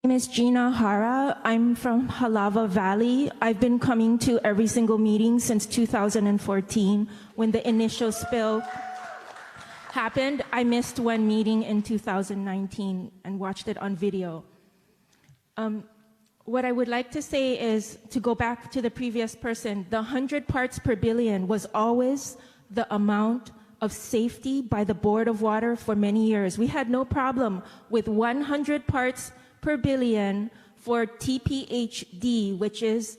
My name is Gina Hara. I'm from Halava Valley. I've been coming to every single meeting since 2014 when the initial spill happened. I missed one meeting in 2019 and watched it on video. What I would like to say is, to go back to the previous person, the 100 parts per billion was always the amount of safety by the Board of Water for many years. We had no problem with 100 parts per billion for TPHD, which is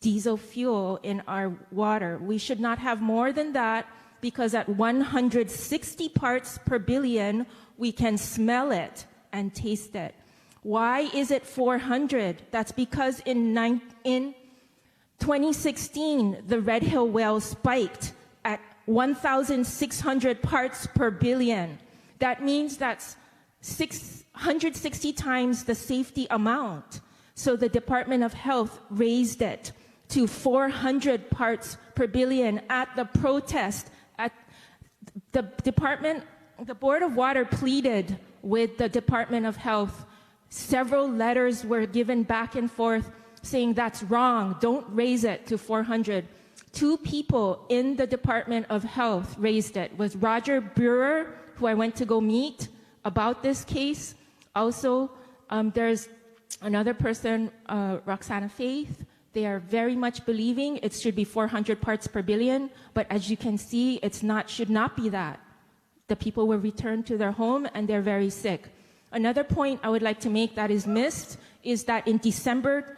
diesel fuel in our water. We should not have more than that, because at 160 parts per billion, we can smell it and taste it. Why is it 400? That's because in 2016, the Red Hill whale spiked at 1,600 parts per billion. That means that's 660 times the safety amount. So the Department of Health raised it to 400 parts per billion at the protest. At the Board of Water pleaded with the Department of Health. Several letters were given back and forth saying that's wrong, don't raise it to 400. Two people in the Department of Health raised it. It was Roger Brewer, who I went to go meet about this case. Also, there's another person, Roxana Faith. They are very much believing it should be 400 parts per billion, but as you can see, should not be that. The people were returned to their home and they're very sick. Another point I would like to make that is missed is that in December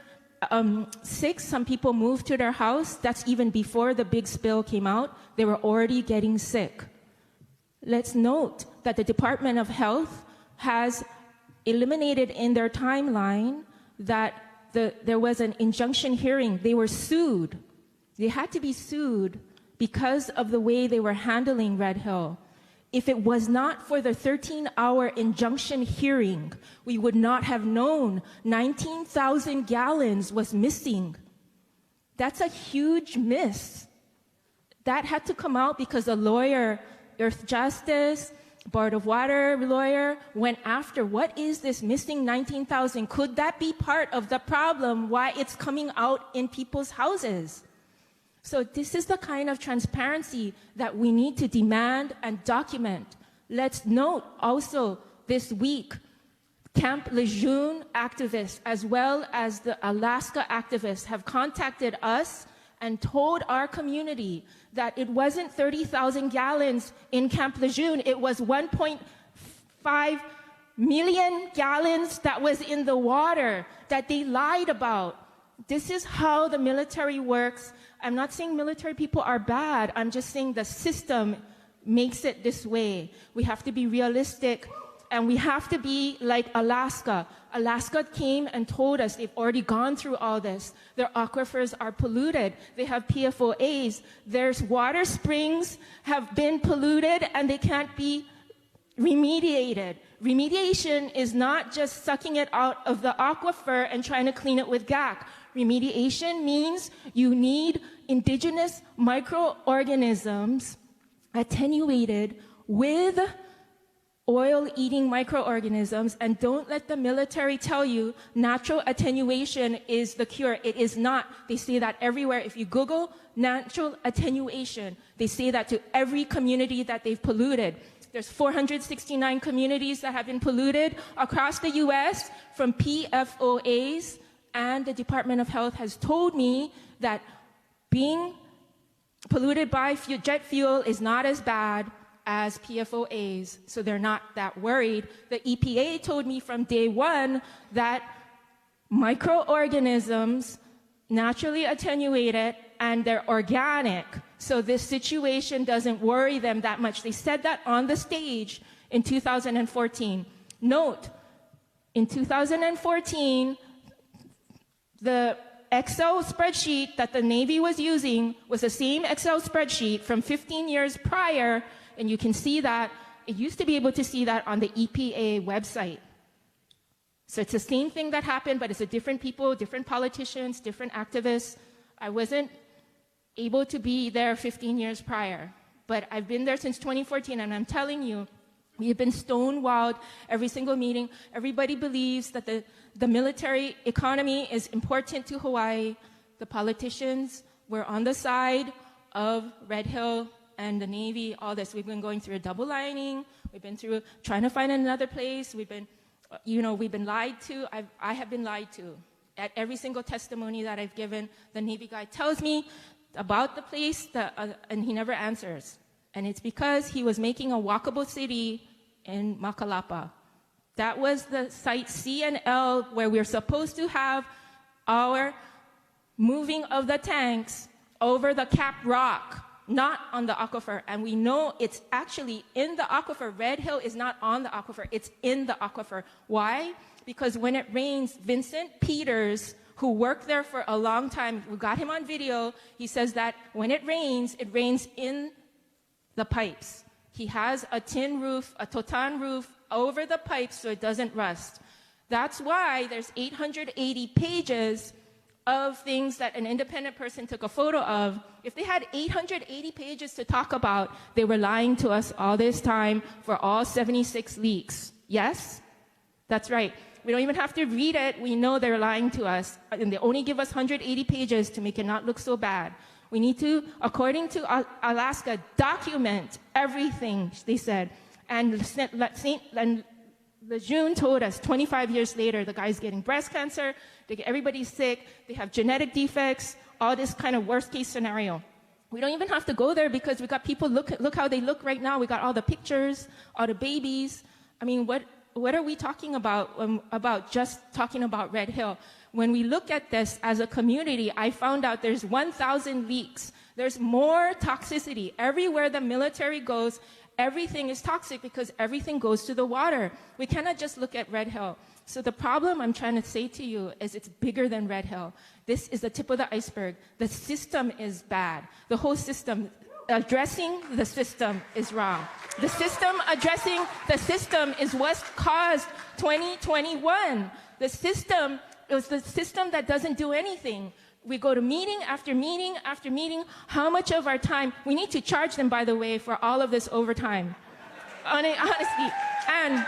6th, some people moved to their house. That's even before the big spill came out. They were already getting sick. Let's note that the Department of Health has eliminated in their timeline that there was an injunction hearing. They were sued. They had to be sued because of the way they were handling Red Hill. If it was not for the 13-hour injunction hearing, we would not have known 19,000 gallons was missing. That's a huge miss. That had to come out because a lawyer, Earth Justice, Board of Water lawyer, went after what is this missing 19,000? Could that be part of the problem why it's coming out in people's houses? So this is the kind of transparency that we need to demand and document. Let's note also this week, Camp Lejeune activists as well as the Alaska activists have contacted us and told our community that it wasn't 30,000 gallons in Camp Lejeune, it was 1.5 million gallons that was in the water that they lied about. This is how the military works. I'm not saying military people are bad. I'm just saying the system makes it this way. We have to be realistic, and we have to be like Alaska. Alaska came and told us they've already gone through all this. Their aquifers are polluted. They have PFOAs. Their water springs have been polluted and they can't be remediated. Remediation is not just sucking it out of the aquifer and trying to clean it with GAC. Remediation means you need indigenous microorganisms attenuated with oil-eating microorganisms, and don't let the military tell you natural attenuation is the cure. It is not. They say that everywhere. If you Google natural attenuation, they say that to every community that they've polluted. There's 469 communities that have been polluted across the U.S. from PFOAs, and the Department of Health has told me that being polluted by jet fuel is not as bad as PFOAs, so they're not that worried. The EPA told me from day one that microorganisms naturally attenuated and they're organic, so this situation doesn't worry them that much. They said that on the stage in 2014. Note, in 2014, the Excel spreadsheet that the Navy was using was the same Excel spreadsheet from 15 years prior, and you can see that. It used to be able to see that on the EPA website. So it's the same thing that happened, but it's a different people, different politicians, different activists. I wasn't able to be there 15 years prior, but I've been there since 2014, and I'm telling you, We have been stonewalled every single meeting. Everybody believes that the military economy is important to Hawaii. The politicians were on the side of Red Hill and the Navy, all this. We've been going through a double lining. We've been through trying to find another place. We've been lied to. I have been lied to. At every single testimony that I've given, the Navy guy tells me about the place, and he never answers. And it's because he was making a walkable city in Makalapa. That was the site C and L where we're supposed to have our moving of the tanks over the capped rock, not on the aquifer. And we know it's actually in the aquifer. Red Hill is not on the aquifer, it's in the aquifer. Why? Because when it rains, Vincent Peters, who worked there for a long time, we got him on video, he says that when it rains in the pipes. He has a tin roof, a totan roof over the pipes so it doesn't rust. That's why there's 880 pages of things that an independent person took a photo of. If they had 880 pages to talk about, they were lying to us all this time for all 76 leaks. Yes? That's right. We don't even have to read it. We know they're lying to us. And they only give us 180 pages to make it not look so bad. We need to, according to Alaska, document everything, they said. And Lejeune told us 25 years later, the guy's getting breast cancer, everybody's sick, they have genetic defects, all this kind of worst case scenario. We don't even have to go there because we got people, look how they look right now. We got all the pictures, all the babies. I mean, what are we talking about just talking about Red Hill? When we look at this as a community, I found out there's 1,000 leaks. There's more toxicity. Everywhere the military goes, everything is toxic because everything goes to the water. We cannot just look at Red Hill. So the problem I'm trying to say to you is it's bigger than Red Hill. This is the tip of the iceberg. The system is bad. The whole system, addressing the system is wrong. The system addressing the system is what caused 2021. The system, it was the system that doesn't do anything. We go to meeting after meeting after meeting. How much of our time, we need to charge them, by the way, for all of this overtime. Honestly. And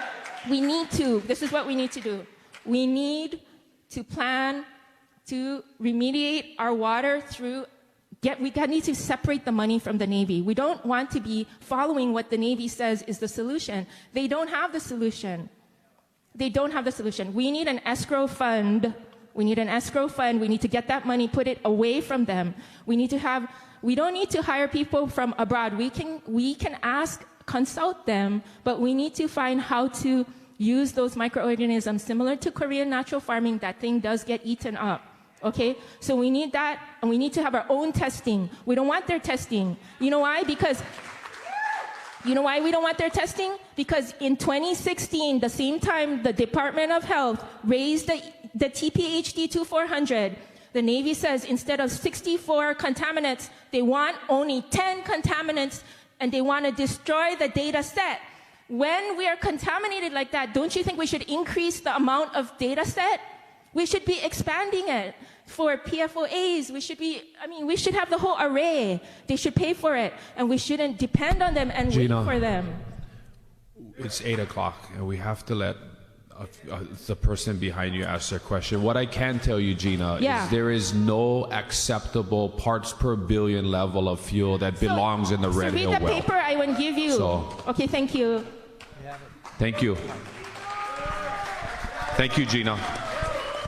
we need to, this is what we need to do. We need to plan to remediate our water through, we need to separate the money from the Navy. We don't want to be following what the Navy says is the solution. They don't have the solution. They don't have the solution. We need an escrow fund. We need an escrow fund. We need to get that money, put it away from them. We don't need to hire people from abroad. We can consult them, but we need to find how to use those microorganisms similar to Korean natural farming. That thing does get eaten up. Okay? So we need that, and we need to have our own testing. We don't want their testing. You know why? You know why we don't want their testing? Because in 2016, the same time the Department of Health raised the TPHD to 400, the Navy says instead of 64 contaminants, they want only 10 contaminants, and they want to destroy the data set. When we are contaminated like that, don't you think we should increase the amount of data set? We should be expanding it. For PFOAs, we should have the whole array. They should pay for it, and we shouldn't depend on them and Gina, wait for them. It's 8 o'clock, and we have to let the person behind you ask their question. What I can tell you, Gina, is there is no acceptable parts per billion level of fuel that belongs in the Red Hill well. Read the paper I will give you. Okay, thank you. Thank you. Thank you, Gina.